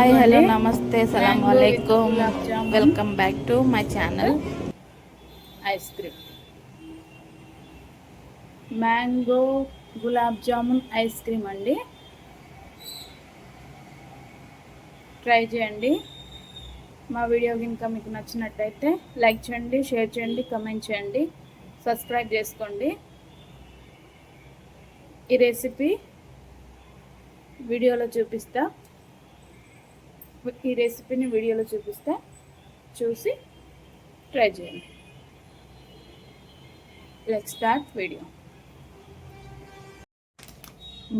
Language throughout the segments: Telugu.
హాయ్ హలో నమస్తే సలాం అలైకుమ్ welcome back to my channel. Ice cream, mango gulab jamun ice cream అండి. ట్రై చేయండి. మా వీడియో కనుక మీకు నచ్చినట్టయితే లైక్ చేయండి, షేర్ చేయండి, కామెంట్ చేయండి, సబ్స్క్రైబ్ చేసుకోండి. ఈ రెసిపీ వీడియోలో చూపిస్తా. చూసి ట్రై చేయండి. Let's start video.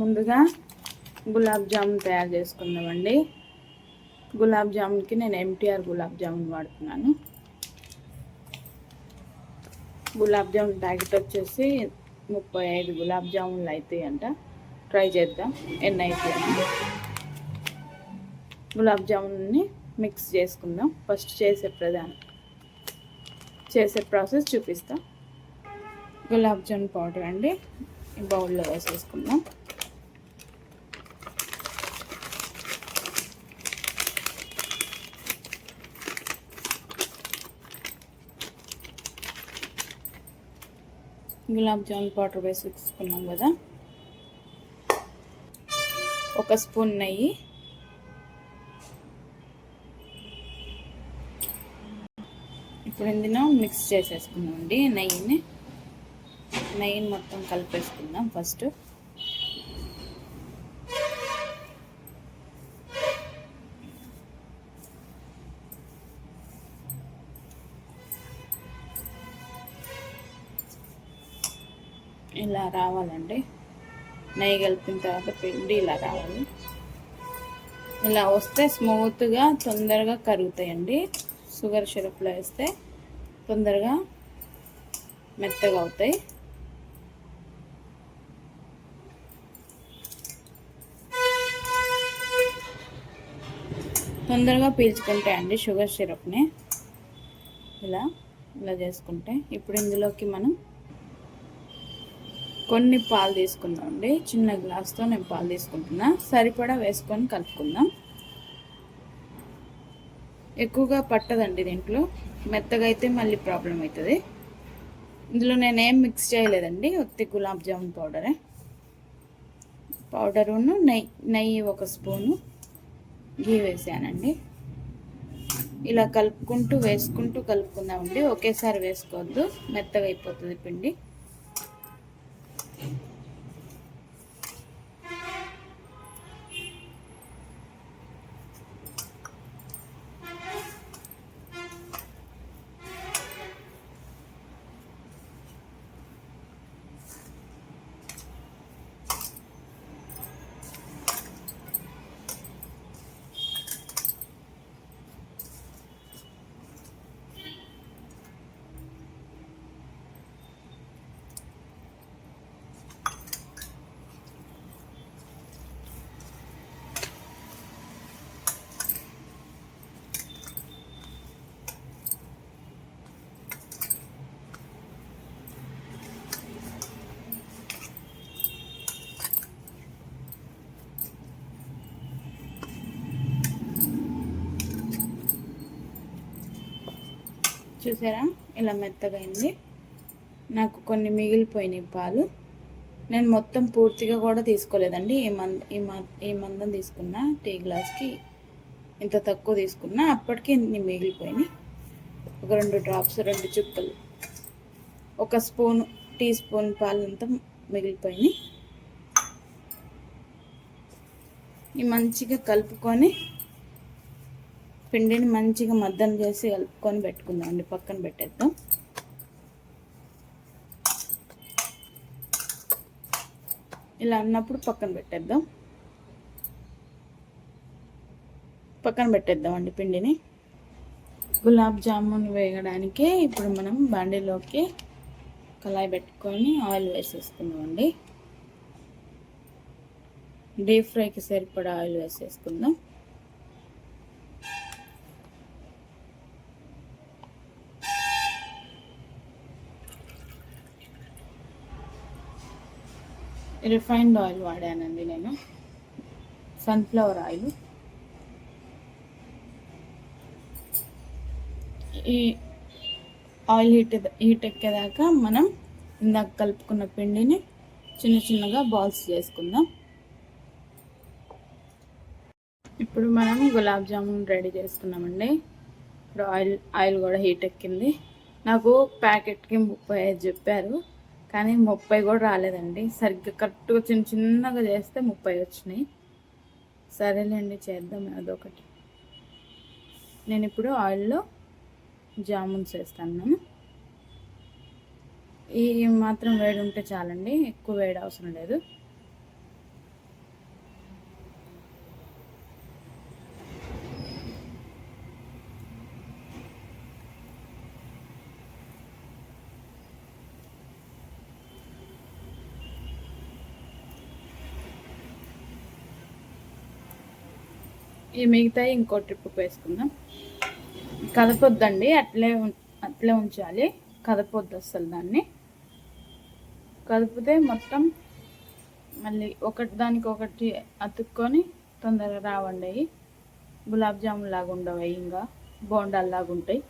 ముందుగా గులాబ్ జామున్ తయారు చేసుకుందామండి. గులాబ్ జామున్కి నేను ఎంటీఆర్ గులాబ్ జామున్ వాడుతున్నాను. గులాబ్ జామున్ ప్యాకెట్ వచ్చేసి 35 గులాబ్ జామున్లు అవుతాయి అంట. ట్రై చేద్దాం ఎన్ని అవుతాయి. గులాబ్ జామున్ని మిక్స్ చేసుకుందాం. ఫస్ట్ చేసే ప్రాసెస్ చూపిస్తా. గులాబ్ జామున్ పౌడర్ అండి ఈ బౌల్లో వేసేసుకుందాం. గులాబ్ జామున్ పౌడర్ వేసుకున్నాం కదా. 1 స్పూన్ నెయ్యి, ఇప్పుడు ఇందులో మిక్స్ చేసేసుకుందాం అండి. నెయ్యిని మొత్తం కలిపేసుకుందాం. ఫస్ట్ ఇలా రావాలండి. నెయ్యి కలిపిన తర్వాత పిండి ఇలా రావాలి. ఇలా వస్తే స్మూత్గా తొందరగా కరుగుతాయండి. షుగర్ సిరప్లో వేస్తే తొందరగా మెత్తగా అవుతాయి. తొందరగా పీల్చుకుంటాయండి షుగర్ సిరప్ని ఇలా చేసుకుంటే. ఇప్పుడు ఇందులోకి మనం కొన్ని పాలు తీసుకుందాం అండి. చిన్న గ్లాస్తో నేను పాలు తీసుకుంటున్నా. సరిపడా వేసుకొని కలుపుకుందాం. ఎక్కువగా పట్టదండి దీంట్లో. మెత్తగా అయితే మళ్ళీ ప్రాబ్లం అవుతుంది. ఇందులో నేనేం మిక్స్ చేయలేదండి. ఒత్తి గులాబ్ జామున్ పౌడరును నెయ్యి 1 స్పూను ఘీ వేసానండి. ఇలా వేసుకుంటూ కలుపుకుందామండి. ఒకేసారి వేసుకోవద్దు, మెత్తగా అయిపోతుంది పిండి. చూసారా ఇలా మెత్తగా అయింది. నాకు కొన్ని మిగిలిపోయినాయి పాలు. నేను మొత్తం పూర్తిగా కూడా తీసుకోలేదండి. ఈ మందం తీసుకున్నా, టీ గ్లాస్కి ఇంత తక్కువ తీసుకున్నా. అప్పటికి ఇన్ని మిగిలిపోయినాయి. ఒక 2 డ్రాప్స్, 2 చుక్కలు, 1 టీ స్పూన్ పాలంతా మిగిలిపోయినాయి. ఈ మంచిగా కలుపుకొని పిండిని మంచిగా మద్దం చేసి కలుపుకొని పెట్టుకుందాం అండి. పక్కన పెట్టేద్దాం. ఇలా అన్నప్పుడు పక్కన పెట్టేద్దాం అండి పిండిని. గులాబ్ జామున్ వేయడానికి ఇప్పుడు మనం బాండీలోకి కళాయి పెట్టుకొని ఆయిల్ వేసేసుకుందాం అండి. డీప్ ఫ్రైకి సరిపడా ఆయిల్ వేసేసుకుందాం. రిఫైన్డ్ ఆయిల్ వాడానండి నేను, సన్ఫ్లవర్ ఆయిల్. ఈ ఆయిల్ హీట్ ఎక్కేదాకా మనం ఇందాక కలుపుకున్న పిండిని చిన్న చిన్నగా బాల్స్ చేసుకుందాం. ఇప్పుడు మనం గులాబ్ జామున్ రెడీ చేసుకున్నామండి. ఇప్పుడు ఆయిల్ కూడా హీట్ ఎక్కింది. నాకు ప్యాకెట్కి 35 చెప్పారు, కానీ 30 కూడా రాలేదండి. సరిగ్గా కరెక్ట్గా చిన్నగా చేస్తే 30 వచ్చినాయి. సరేలేండి, చేద్దాం అదొకటి. నేను ఇప్పుడు ఆయిల్లో జామున్స్ వేస్తాను. ఈ మాత్రం వేడి ఉంటే చాలండి, ఎక్కువ వేడి అవసరం లేదు. ఈ మిగతాయి ఇంకో ట్రిప్ వేసుకుందాం. కదపొద్దండి, అట్లే ఉంచాలి. కదపొద్దు అసలు. దాన్ని కదిపితే మొత్తం మళ్ళీ ఒకటి దానికి ఒకటి అతుక్కొని తొందరగా రావండి. గులాబ్ జామున్ లాగా ఉండవు, ఇంకా బోండాల్లాగా ఉంటాయి.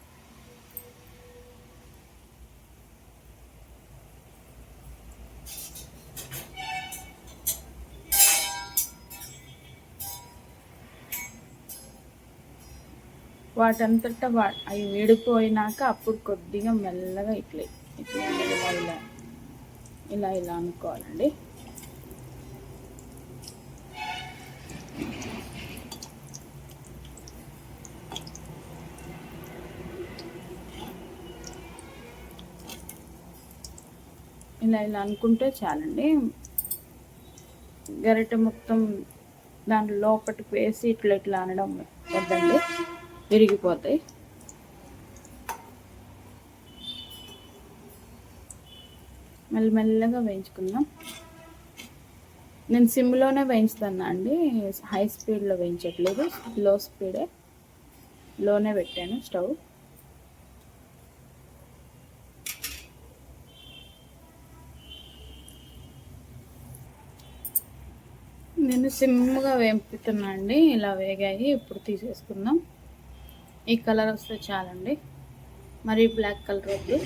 వాటంతటా అవి విడిపోయినాక అప్పుడు కొద్దిగా మెల్లగా ఇట్లా ఇలా అనుకోవాలండి. ఇలా అనుకుంటే చాలండి. గరిటె మొత్తం దాని లోపలికి వేసి ఇట్లా అనడం వద్దండి, విరిగిపోతాయి. మెల్లగా వేయించుకుందాం. నేను సిమ్లోనే వేయించుతాను అండి, హై స్పీడ్లో వేయించట్లేదు, లో స్పీడే, లోనే పెట్టాను స్టవ్. నేను సిమ్గా వేపుతున్నా అండి. ఇలా వేగాయి, ఇప్పుడు తీసేసుకుందాం. ఈ కలర్ వస్తే చాలండి, మరి బ్లాక్ కలర్ వద్దు.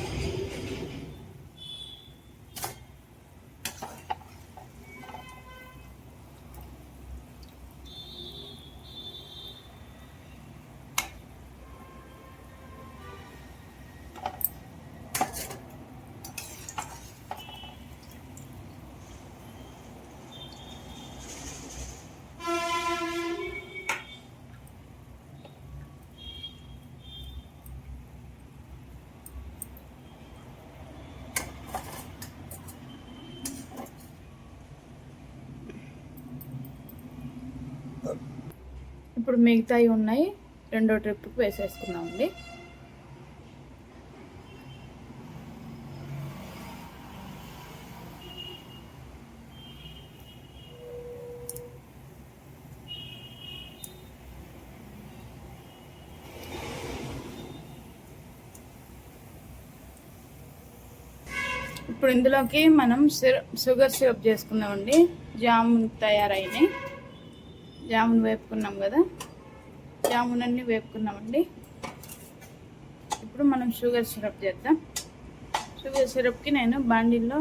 ఇప్పుడు మిగతాయి ఉన్నాయి, రెండో ట్రిప్కి వేసేసుకున్నామండి. ఇప్పుడు ఇందులోకి మనం షుగర్ సిరప్ చేసుకుందామండి. జామున్ తయారైనాయి, జామున్ వేపుకున్నాం కదా, జామున్ అన్నీ వేపుకున్నామండి. ఇప్పుడు మనం షుగర్ సిరప్ చేద్దాం. షుగర్ సిరప్కి నేను బాండీలో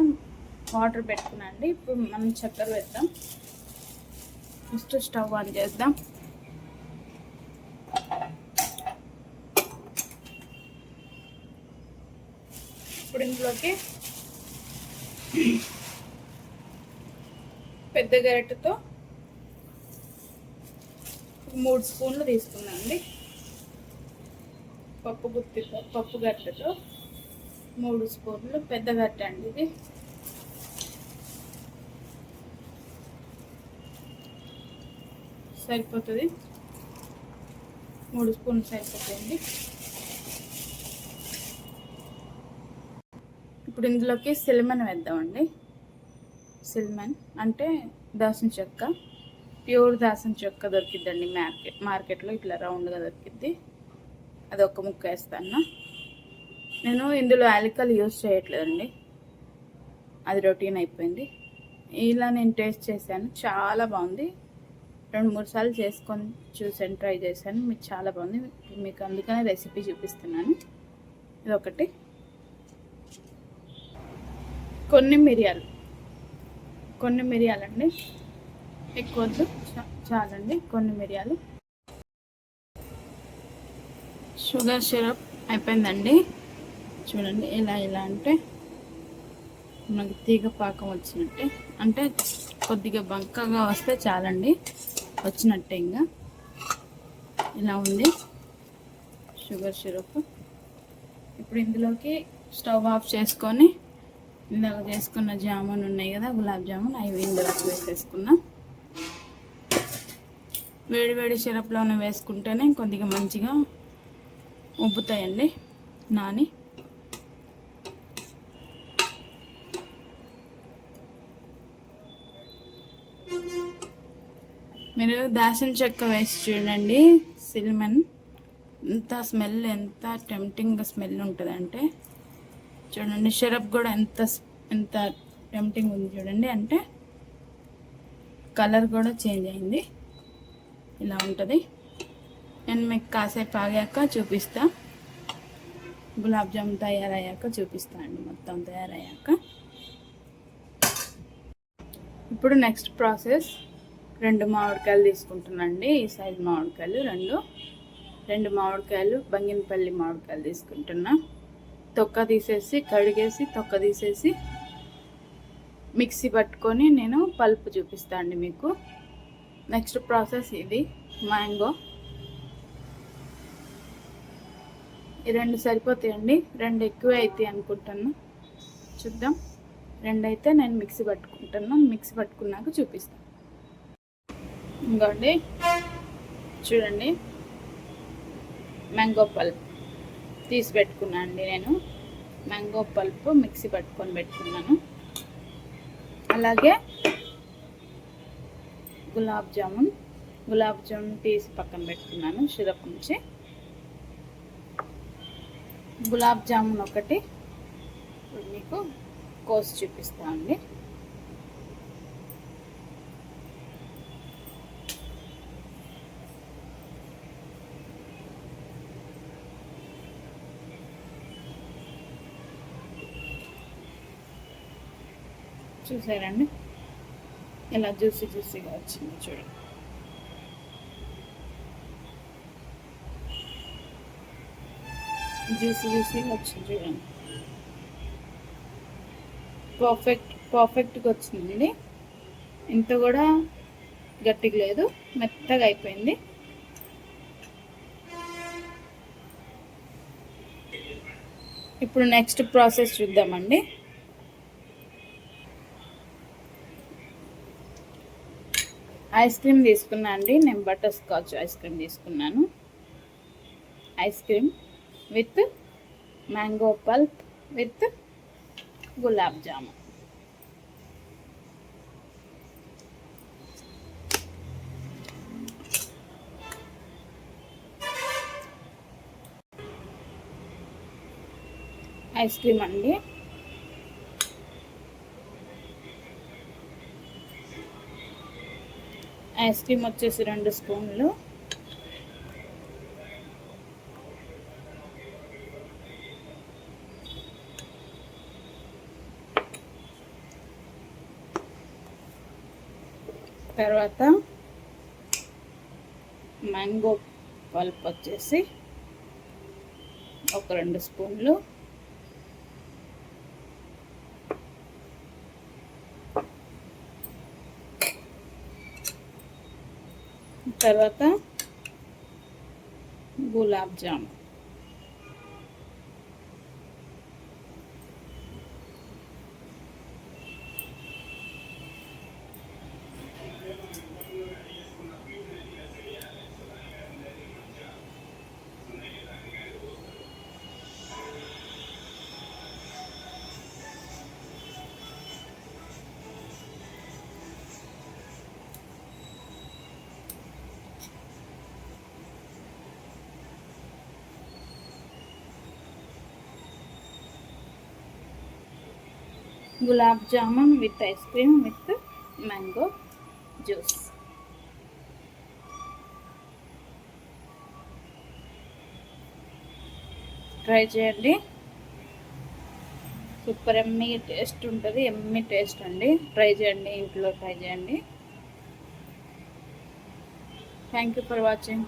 వాటర్ పెట్టుకున్నాను అండి. ఇప్పుడు మనం చక్కెర వేద్దాం. ఫస్ట్ స్టవ్ ఆన్ చేద్దాం. ఇప్పుడు ఇందులోకి పెద్ద గరిటెతో 3 స్పూన్లు తీసుకున్నానండి. పప్పు గరిటెతో 3 స్పూన్లు, పెద్ద గరిటె అండి ఇది. సరిపోతుంది, 3 స్పూన్లు సరిపోతాయండి. ఇప్పుడు ఇందులోకి సిలమన్ వేద్దామండి. సిలమన్ అంటే దాల్చిన చెక్క, ప్యూర్ దాల్చిన చెక్క దొరికిద్దండి మార్కెట్లో, ఇట్లా రౌండ్గా దొరికిద్ది. అది ఒక ముక్క వేస్తాను. నేను ఇందులో యాలకులు యూజ్ చేయట్లేదండి, అది రొటీన్ అయిపోయింది. ఇలా నేను టేస్ట్ చేశాను, చాలా బాగుంది. 2-3 సార్లు చేసుకొని చూసాను, ట్రై చేశాను, మీకు చాలా బాగుంది. మీకు అందుకనే రెసిపీ చూపిస్తున్నాను. ఇదొకటి, కొన్ని మిరియాలండి, ఎక్కువ వద్దు, చాలండి కొన్ని మిరియాలు. షుగర్ సిరప్ అయిపోయిందండి. చూడండి ఇలా అంటే మనకి తీగ పాకం వచ్చినట్టే, అంటే కొద్దిగా బంకగా వస్తే చాలండి, వచ్చినట్టే. ఇంకా ఇలా ఉంది షుగర్ సిరప్. ఇప్పుడు ఇందులోకి స్టవ్ ఆఫ్ చేసుకొని ఇందాక చేసుకున్న జామున్ ఉన్నాయి కదా, గులాబ్ జామున్, అవి ఇందులోకి వేసేసుకున్నాం. వేడి సిరప్లోనే వేసుకుంటేనే కొద్దిగా మంచిగా ఉబ్బుతాయండి నాని. మీరు దాల్చిన చెక్క వేసి చూడండి, సిల్మన్, ఎంత స్మెల్, ఎంత టెంప్టింగ్గా స్మెల్ ఉంటుందంటే. చూడండి సిరప్ కూడా ఎంత టెంప్టింగ్ ఉంది చూడండి, అంటే కలర్ కూడా చేంజ్ అయింది. ఇలా ఉంటుంది. నేను మీకు కాసేపు ఆగాక చూపిస్తా, గులాబ్ జామున్ తయారయ్యాక చూపిస్తా అండి, మొత్తం తయారయ్యాక. ఇప్పుడు నెక్స్ట్ ప్రాసెస్, 2 మామిడికాయలు తీసుకుంటున్నాండి. ఈ సైజు మామిడికాయలు రెండు మామిడికాయలు, బంగినపల్లి మామిడికాయలు తీసుకుంటున్నా. తొక్క తీసేసి, కడిగేసి తొక్క తీసేసి మిక్సీ పట్టుకొని నేను పల్పు చూపిస్తా అండి మీకు. నెక్స్ట్ ప్రాసెస్ ఇది మ్యాంగో. ఈ 2 సరిపోతాయండి, 2 ఎక్కువ అవుతాయి అనుకుంటున్నా, చూద్దాం. 2 అయితే నేను మిక్సీ పట్టుకుంటున్నా, మిక్సీ పట్టుకున్నాక చూపిస్తాను. ఇంకోండి చూడండి, మ్యాంగో పల్ప్ తీసి పెట్టుకున్నా అండి నేను. మ్యాంగో పల్ప్ మిక్సీ పట్టుకొని పెట్టుకున్నాను. అలాగే గులాబ్ జామున్ తీసి పక్కన పెట్టుకున్నాను సిరప్ నుంచి. గులాబ్ జామున్ ఒకటి ఇప్పుడు మీకు కోసి చూపిస్తా అండి. చూసారండి ఇలా జ్యూసీగా వచ్చింది చూడండి. జ్యూసీగా వచ్చింది చూడండి, పర్ఫెక్ట్గా వచ్చిందండి. ఇంత కూడా గట్టిగా లేదు, మెత్తగా అయిపోయింది. ఇప్పుడు నెక్స్ట్ ప్రాసెస్ చూద్దామండి. ఐస్ క్రీమ్ తీసుకున్నా అండి, నేను బటర్ స్కాచ్ ఐస్ క్రీమ్ తీసుకున్నాను. Ice cream with mango pulp with gulab jamun. Ice cream అండి, ఐస్ క్రీమ్ వచ్చేసి 2 స్పూన్లు. తర్వాత మ్యాంగో పల్ప్ వచ్చేసి ఒక 2 స్పూన్లు. తర్వాత gulab jamun. Gulab jamun with ice cream with mango juice. Try చేయండి. సూపర్ ఎమ్మీ టేస్ట్ ఉంటుంది. ఎమ్మీ టేస్ట్ అండి. ట్రై చేయండి, ఇంట్లో ట్రై చేయండి. Thank you for watching.